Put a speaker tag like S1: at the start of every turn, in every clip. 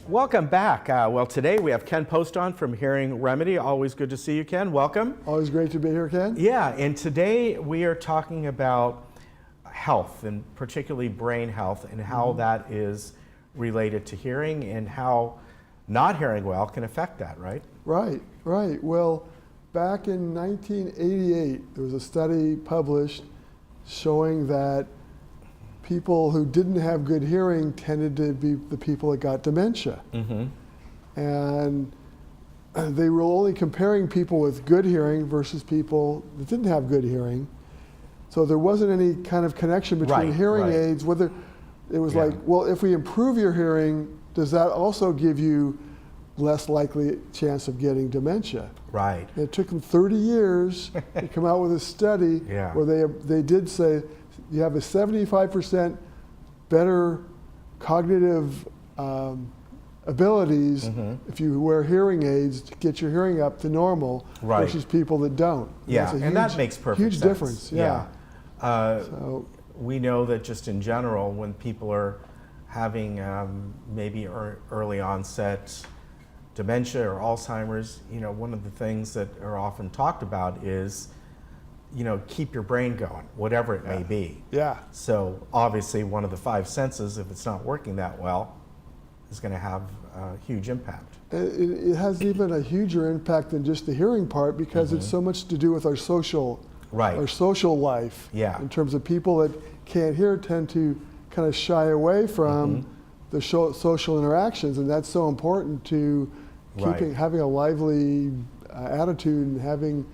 S1: Welcome back. Well, today we have Ken Post on from Hearing Remedy. Always good to see you, Ken. Welcome.
S2: Always great to be here, Ken.
S1: Yeah, and today we are talking about health, and particularly brain health, and how that is related to hearing and how not hearing well can affect that, right?
S2: Right. Well, back in 1988, there was a study published showing that people who didn't have good hearing tended to be the people that got dementia. And they were only comparing people with good hearing versus people that didn't have good hearing. So there wasn't any kind of connection between hearing aids. Whether it was like, well, if we improve your hearing, does that also give you less likely chance of getting dementia?
S1: Right.
S2: And it took them 30 years to come out with a study where they did say you have a 75% better cognitive abilities if you wear hearing aids to get your hearing up to normal versus people that don't.
S1: Yeah, and that makes perfect sense.
S2: Huge difference.
S1: So we know that just in general, when people are having maybe early onset dementia or Alzheimer's, one of the things that are often talked about is, keep your brain going, whatever it may be.
S2: Yeah.
S1: So obviously one of the five senses, if it's not working that well, is going to have a huge impact.
S2: It has even a huger impact than just the hearing part because it's so much to do with our social life.
S1: Yeah.
S2: In terms of people that can't hear tend to kind of shy away from the social interactions, and that's so important to having a lively attitude and having,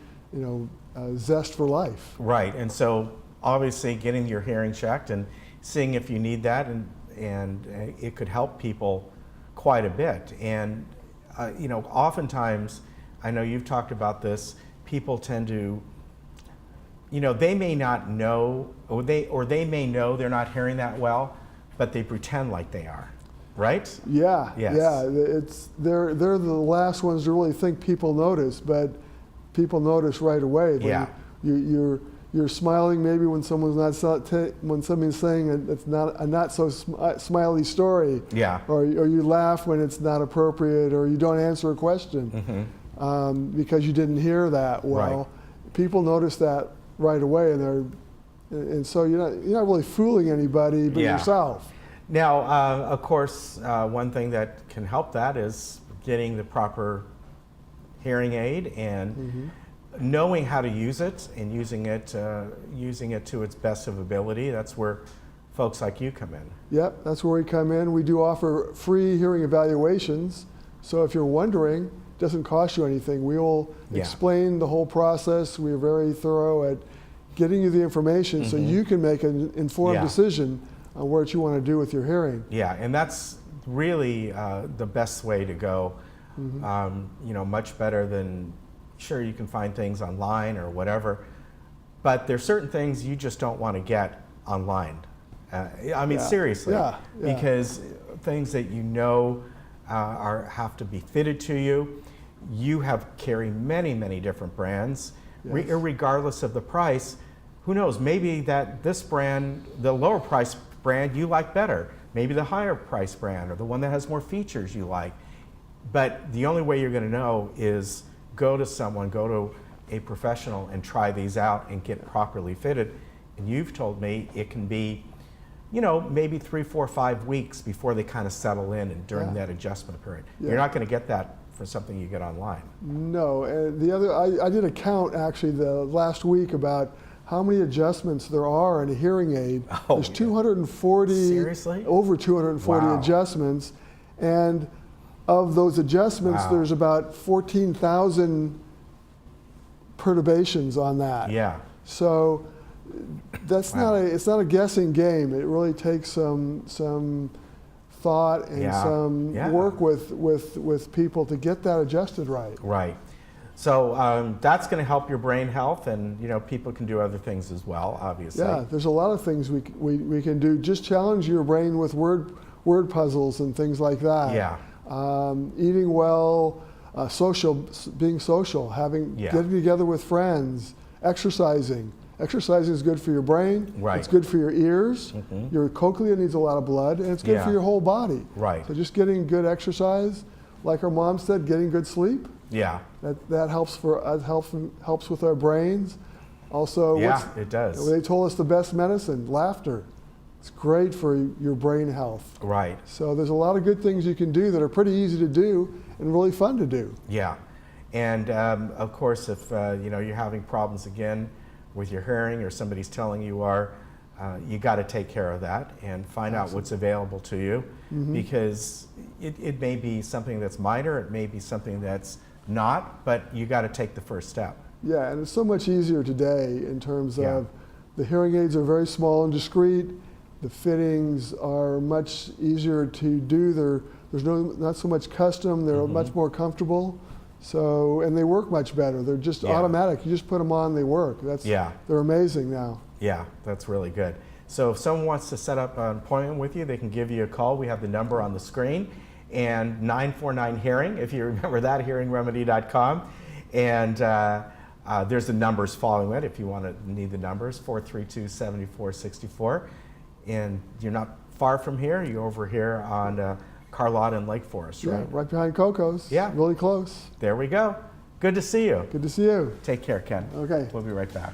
S2: zest for life.
S1: Right, and so obviously getting your hearing checked and seeing if you need that, and it could help people quite a bit. And oftentimes, I know you've talked about this, people tend to, they may not know, or they may know they're not hearing that well, but they pretend like they are, right?
S2: Yeah,
S1: yes.
S2: They're the last ones to really think people notice, but people notice right away. You're smiling maybe when someone's when somebody's saying it's not a not so smiley story.
S1: Yeah.
S2: Or you laugh when it's not appropriate, or you don't answer a question because you didn't hear that well. Right. People notice that right away, and so you're not really fooling anybody but yourself.
S1: Now, of course, one thing that can help that is getting the proper hearing aid and knowing how to use it and using it to its best of ability. That's where folks like you come in.
S2: Yep, that's where we come in. We do offer free hearing evaluations. So if you're wondering, it doesn't cost you anything. We will explain the whole process. We are very thorough at getting you the information so you can make an informed decision on what you want to do with your hearing.
S1: Yeah, and that's really the best way to go. Much better than, sure, you can find things online or whatever, but there's certain things you just don't want to get online. Seriously, because things that have to be fitted to you. You carry many different brands, regardless of the price. Who knows? Maybe this brand, the lower price brand, you like better. Maybe the higher price brand or the one that has more features you like. But the only way you're going to know is go to a professional and try these out and get properly fitted. And you've told me it can be, maybe 3, 4, 5 weeks before they kind of settle in and during that adjustment period. You're not going to get that for something you get online.
S2: No, and I did a count actually the last week about how many adjustments there are in a hearing aid. There's 240,
S1: seriously?
S2: Over 240 adjustments, and of those adjustments, there's about 14,000 perturbations on that.
S1: Yeah.
S2: So that's it's not a guessing game. It really takes some thought and some work with people to get that adjusted right.
S1: Right. So that's going to help your brain health, and people can do other things as well, obviously.
S2: Yeah, there's a lot of things we can do. Just challenge your brain with word puzzles and things like that.
S1: Yeah.
S2: Eating well, being social, getting together with friends, exercising. Exercising is good for your brain.
S1: Right.
S2: It's good for your ears. Your cochlea needs a lot of blood, and it's good
S1: Yeah.
S2: for your whole body.
S1: Right.
S2: So just getting good exercise, like our mom said, getting good sleep.
S1: Yeah.
S2: That helps for us, helps with our brains. Also,
S1: Yeah, it does.
S2: they told us the best medicine, laughter. It's great for your brain health.
S1: Right.
S2: So there's a lot of good things you can do that are pretty easy to do and really fun to do.
S1: Yeah. And of course, if you're having problems again with your hearing, or somebody's telling you are, you got to take care of that and find out what's available to you, because it may be something that's minor, it may be something that's not, but you got to take the first step.
S2: Yeah, and it's so much easier today in terms
S1: Yeah.
S2: of the hearing aids are very small and discreet. The fittings are much easier to do. There's not so much custom. They're much more comfortable. So, and they work much better. They're just
S1: Yeah.
S2: automatic. You just put them on, they work. They're amazing now.
S1: Yeah, that's really good. So if someone wants to set up an appointment with you, they can give you a call. We have the number on the screen, and 949-HEARING, if you remember that, hearingremedy.com. And there's the numbers following it if you need the numbers, 432-7464. And you're not far from here. You're over here on Carlotta and Lake Forest, right?
S2: Yeah, right behind Coco's.
S1: Yeah.
S2: Really close.
S1: There we go. Good to see you.
S2: Good to see you.
S1: Take care, Ken.
S2: Okay.
S1: We'll be right back.